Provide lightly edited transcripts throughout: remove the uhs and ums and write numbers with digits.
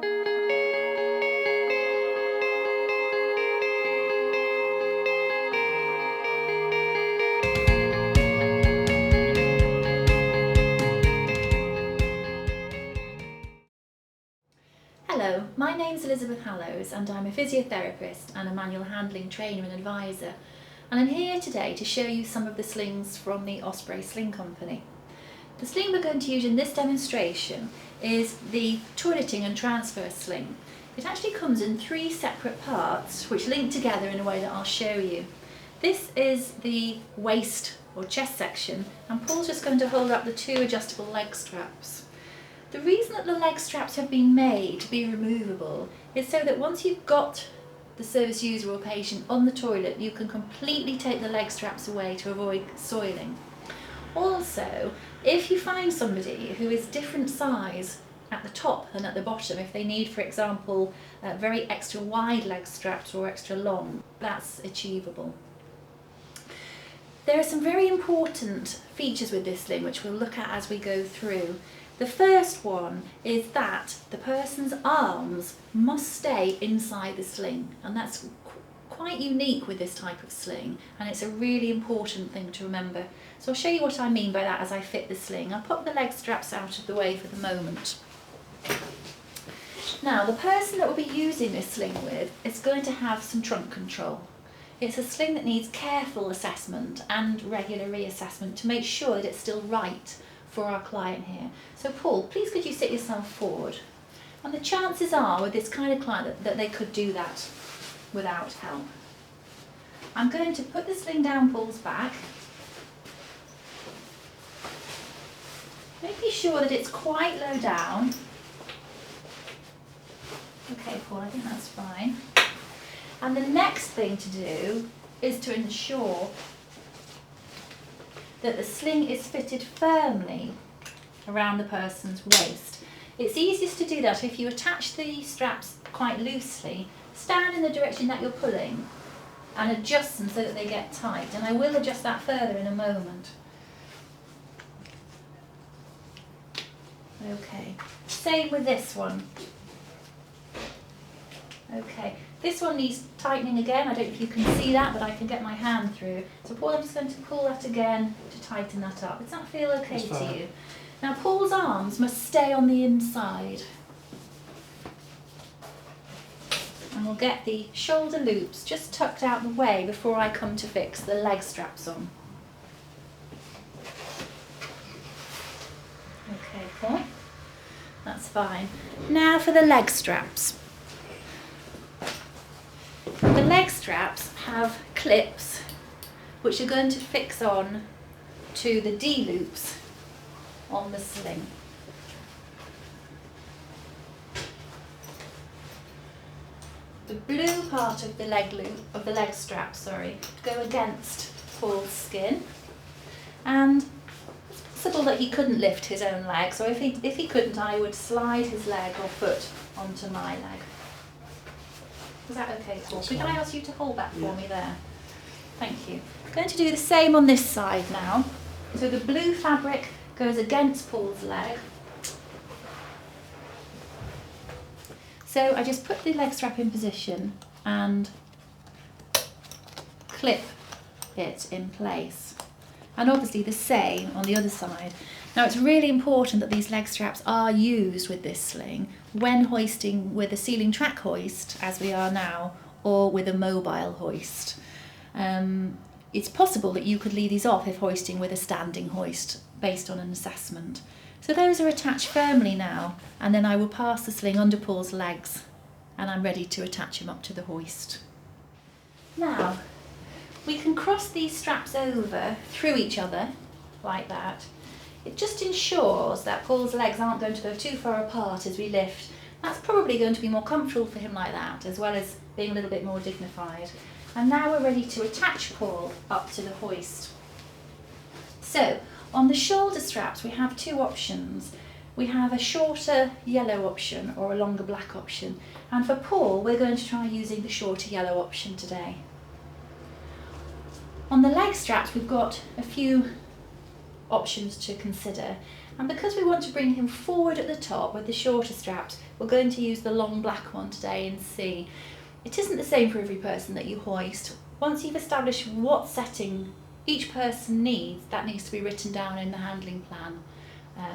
Hello, my name's Elizabeth Hallows and I'm a physiotherapist and a manual handling trainer and advisor, and I'm here today to show you some of the slings from the Osprey Sling Company. The sling we're going to use in this demonstration is the toileting and transfer sling. It actually comes in 3 separate parts which link together in a way that I'll show you. This is the waist or chest section, and Paul's just going to hold up the 2 adjustable leg straps. The reason that the leg straps have been made to be removable is so that once you've got the service user or patient on the toilet, you can completely take the leg straps away to avoid soiling. Also, if you find somebody who is different size at the top than at the bottom, if they need, for example, very extra wide leg straps or extra long, that's achievable. There are some very important features with this sling which we'll look at as we go through. The first one is that the person's arms must stay inside the sling, and that's quite unique with this type of sling, and it's a really important thing to remember. So I'll show you what I mean by that as I fit the sling. I'll put the leg straps out of the way for the moment. Now, the person that we'll be using this sling with is going to have some trunk control. It's a sling that needs careful assessment and regular reassessment to make sure that it's still right for our client here. So Paul, please could you sit yourself forward? And the chances are with this kind of client that they could do that without help. I'm going to put the sling down Paul's back, making sure that it's quite low down. Okay Paul, I think that's fine. And the next thing to do is to ensure that the sling is fitted firmly around the person's waist. It's easiest to do that if you attach the straps quite loosely, stand in the direction that you're pulling and adjust them so that they get tight, and I will adjust that further in a moment. Okay, same with this one. Okay, this one needs tightening again. I don't know if you can see that, but I can get my hand through. So Paul, I'm just going to pull that again to tighten that up. Does that feel okay to you? Now Paul's arms must stay on the inside. And we'll get the shoulder loops just tucked out the way before I come to fix the leg straps on. Okay, Paul, that's fine. Now for the leg straps. The leg straps have clips which are going to fix on to the D loops on the sling. The blue part of the leg loop, of the leg strap, go against Paul's skin, and it's possible that he couldn't lift his own leg, so if he couldn't, I would slide his leg or foot onto my leg. Is that okay, Paul? Could I ask you to hold that for me there? Thank you. I'm going to do the same on this side now. So the blue fabric goes against Paul's leg. So I just put the leg strap in position and clip it in place. And obviously the same on the other side. Now it's really important that these leg straps are used with this sling when hoisting with a ceiling track hoist, as we are now, or with a mobile hoist. It's possible that you could leave these off if hoisting with a standing hoist based on an assessment. So those are attached firmly now, and then I will pass the sling under Paul's legs and I'm ready to attach him up to the hoist. Now, we can cross these straps over through each other like that. It just ensures that Paul's legs aren't going to go too far apart as we lift. That's probably going to be more comfortable for him like that, as well as being a little bit more dignified. And now we're ready to attach Paul up to the hoist. So, on the shoulder straps we have 2 options. We have a shorter yellow option or a longer black option. And for Paul, we're going to try using the shorter yellow option today. On the leg straps we've got a few options to consider, And because we want to bring him forward at the top with the shorter straps, we're going to use the long black one today in C. It isn't the same for every person that you hoist. Once you've established what setting each person needs, that needs to be written down in the handling plan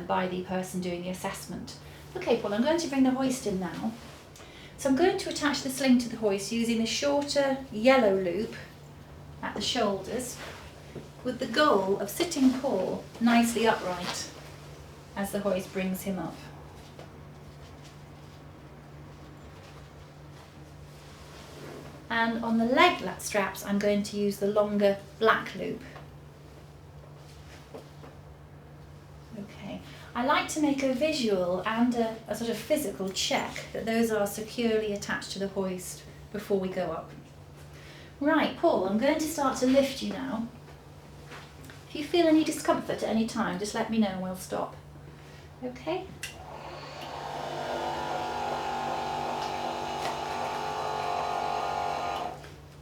by the person doing the assessment. Okay, Paul, I'm going to bring the hoist in now. So I'm going to attach the sling to the hoist using the shorter yellow loop at the shoulders, with the goal of sitting Paul nicely upright as the hoist brings him up. And on the leg straps, I'm going to use the longer black loop. Okay, I like to make a visual and a sort of physical check that those are securely attached to the hoist before we go up. Right, Paul, I'm going to start to lift you now. If you feel any discomfort at any time, just let me know and we'll stop. Okay?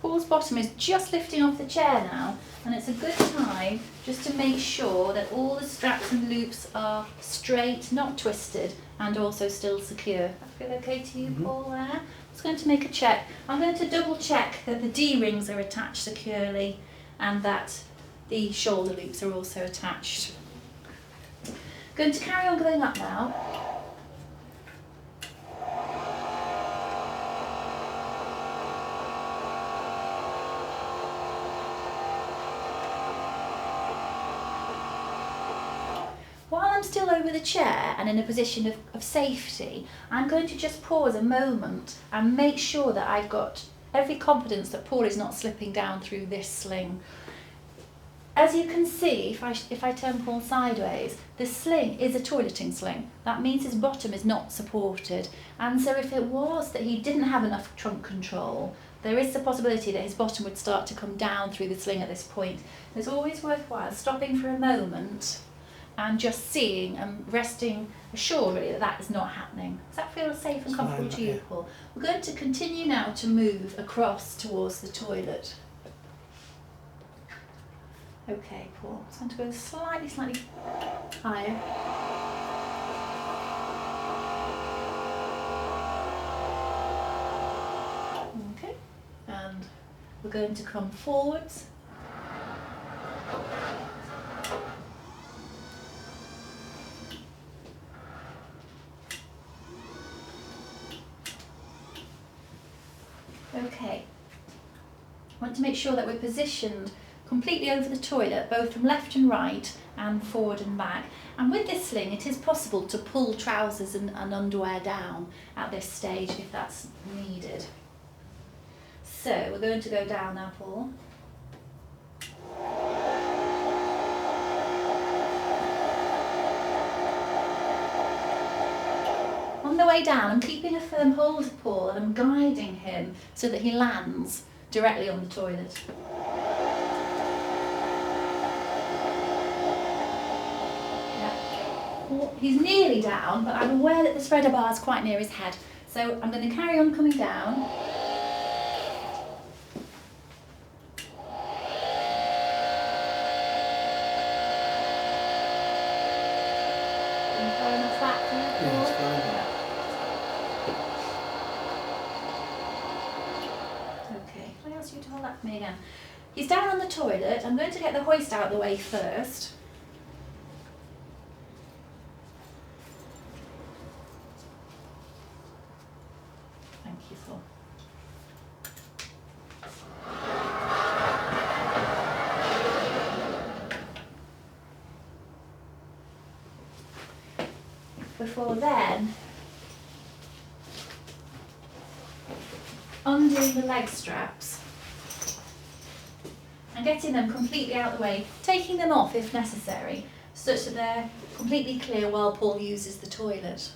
Paul's bottom is just lifting off the chair now, and it's a good time just to make sure that all the straps and loops are straight, not twisted, and also still secure. That feel okay to you, Paul, there? I'm just going to make a check. I'm going to double check that the D-rings are attached securely and that the shoulder loops are also attached. Going to carry on going up now. While I'm still over the chair and in a position of safety, I'm going to just pause a moment and make sure that I've got every confidence that Paul is not slipping down through this sling. As you can see, if I turn Paul sideways, the sling is a toileting sling. That means his bottom is not supported. And so if it was that he didn't have enough trunk control, there is the possibility that his bottom would start to come down through the sling at this point. It's always worthwhile stopping for a moment and just seeing and resting assured really that that is not happening. Does that feel safe and comfortable to you, Paul? We're going to continue now to move across towards the toilet. Okay, Paul, it's going to go slightly higher. Okay, and we're going to come forwards. Okay, I want to make sure that we're positioned completely over the toilet, both from left and right and forward and back. And with this sling, it is possible to pull trousers and underwear down at this stage if that's needed. So we're going to go down now, Paul. On the way down, I'm keeping a firm hold of Paul and I'm guiding him so that he lands directly on the toilet. He's nearly down, but I'm aware that the spreader bar is quite near his head. So I'm going to carry on coming down. Okay, can I ask you to hold that for me again? He's down on the toilet. I'm going to get the hoist out of the way first. Before then, undoing the leg straps and getting them completely out of the way, taking them off if necessary, such that they're completely clear while Paul uses the toilet.